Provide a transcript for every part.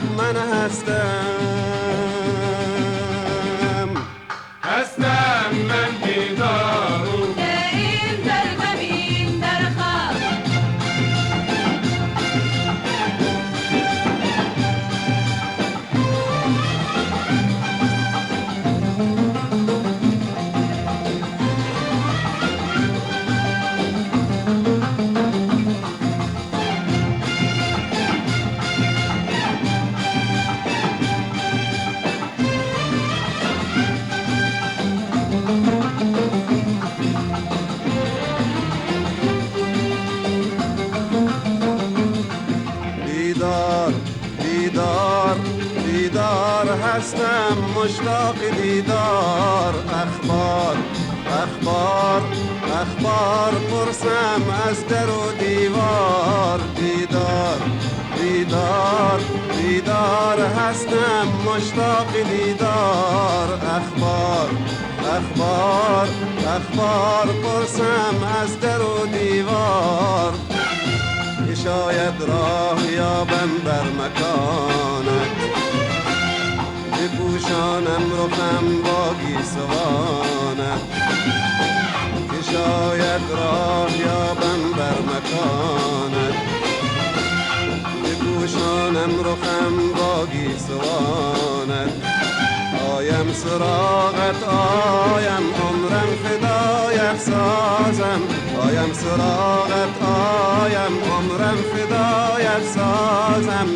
شب من هستم من بیدار و دائم در غمین در خواب. بیدار هستم مشتاق دیدار. اخبار پرسم از در و دیوار. بیدار هستم مشتاق دیدار. اخبار پرسم از در و دیوار. که شاید راه یابم بر مکانت، بپوشانم رخم با گیسوانت. که شاید راه یابم بر مکانت، بپوشانم رخم با گیسوانت. آیم سراغت آیم عمرم فدایت سازم. آیم سراغت آیم عمرم فدایت سازم.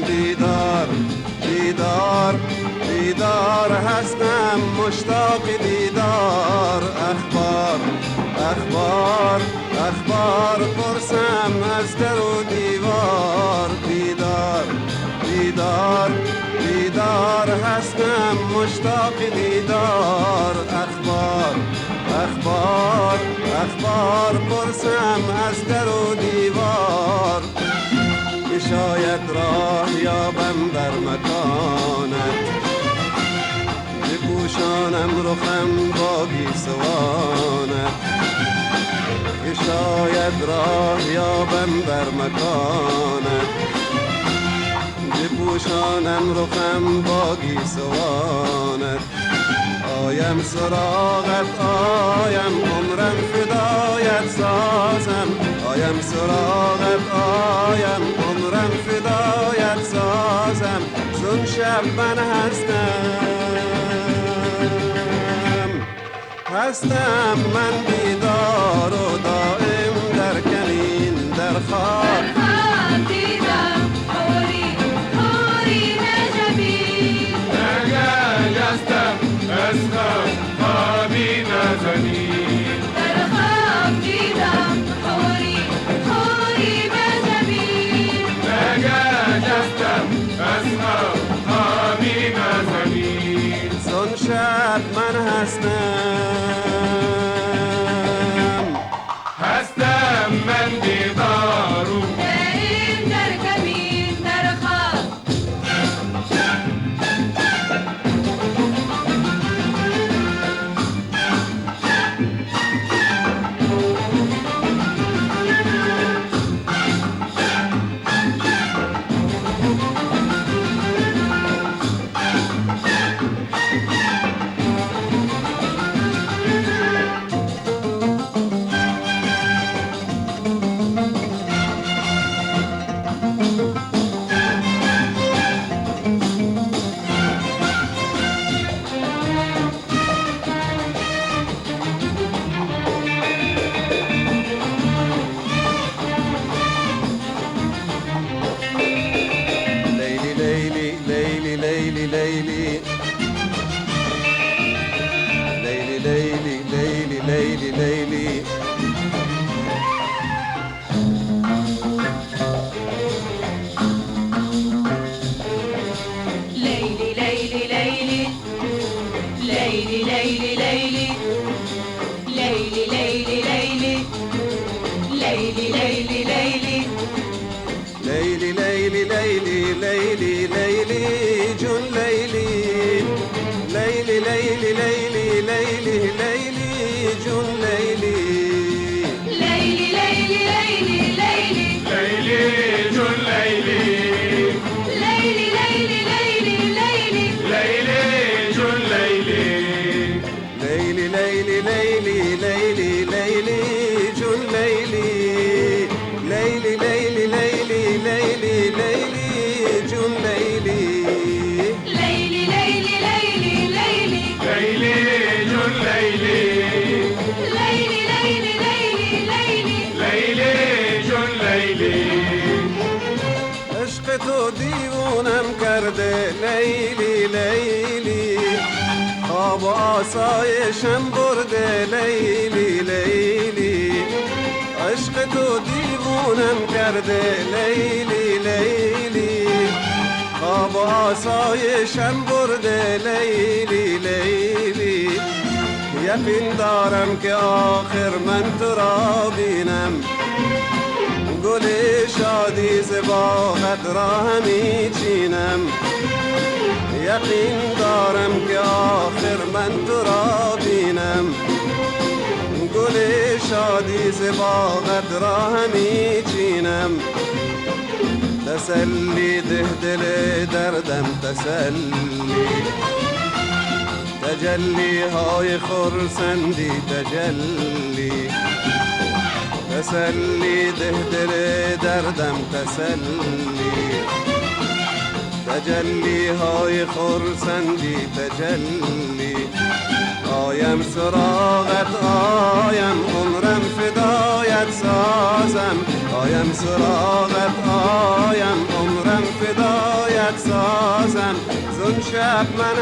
بیدار هستم مشتاق دیدار. اخبار پرسم از در و دیوار. بیدار هستم مشتاق دیدار. اخبار پرسم از در و دیوار. که شاید راه یابم بر مکانت، بپوشانم رخم با گیسوانت. که شاید راه یابم بر مکانت، بپوشانم رخم با گیسوانت. آیم سراغت آیم عمرم فدایت سازم. آیم سراغت آیم عمرم فدایت سازم. زون شب من هستم من بیدار و دائم در کمین در خواب. دیدم حوری نجبین نگشتم از خوابی نزنی. در خواب دیدم حوری نجبین نگشتم از خوابی نزنی. زون شب من هستم من بیدار و دائم در کمین در خواب. ليلي تو دیوونم کرده لیلی لیلی، خواب و آسایشم برده لیلی لیلی، عشق تو دیوونم کرده لیلی لیلی، خواب و آسایشم برده لیلی لیلی، یقین دارم که آخر من تو را بینم، گل شادی ز باغت را همی چینم، یقین دارم که آخر من تو را بینم، گل شادی ز باغت را همی چینم، تسلی ده دل دردم تسلی، تجلی های خرسندی تجلی، تسلی ده دل دردم تسلی، تجلی های خرسندی تجلی، آیم سراغت آیم عمرم فدایت سازم، آیم سراغت آیم عمرم فدایت سازم، زون شب من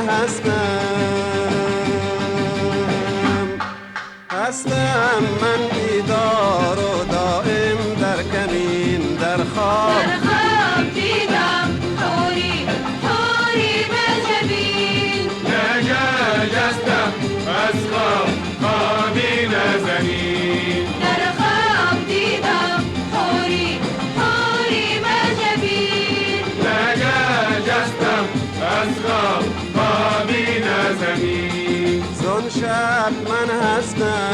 هستم من بیدار و دائم در کمین در خواب، در خواب دیدم حوری حوری به جبین، نگشتم از خواب خوابی نزنی، در خواب دیدم حوری حوری به جبین، نگشتم از خواب خوابی نزنی، زون شب من هستم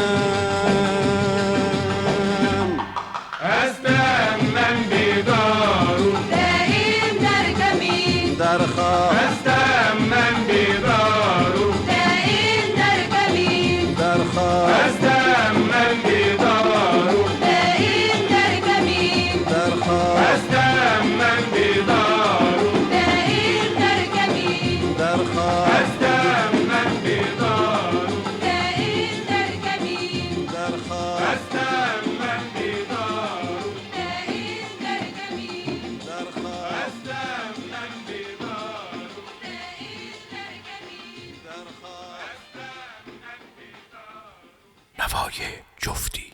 من بیدار و دائم در کمین، در خواب، هستم من بیدار و دائم در کمین، در خواب، هستم من بیدار و دائم در کمین، در خواب، هستم من بیدار و دائم در کمین، در خواب، هستم من بیدار و دائم در کمین، در خواب، هستم من بیدار و دائم در کمین، در خواب، هستم من بیدار و دائم در کمین. در خواب. نوای جفتی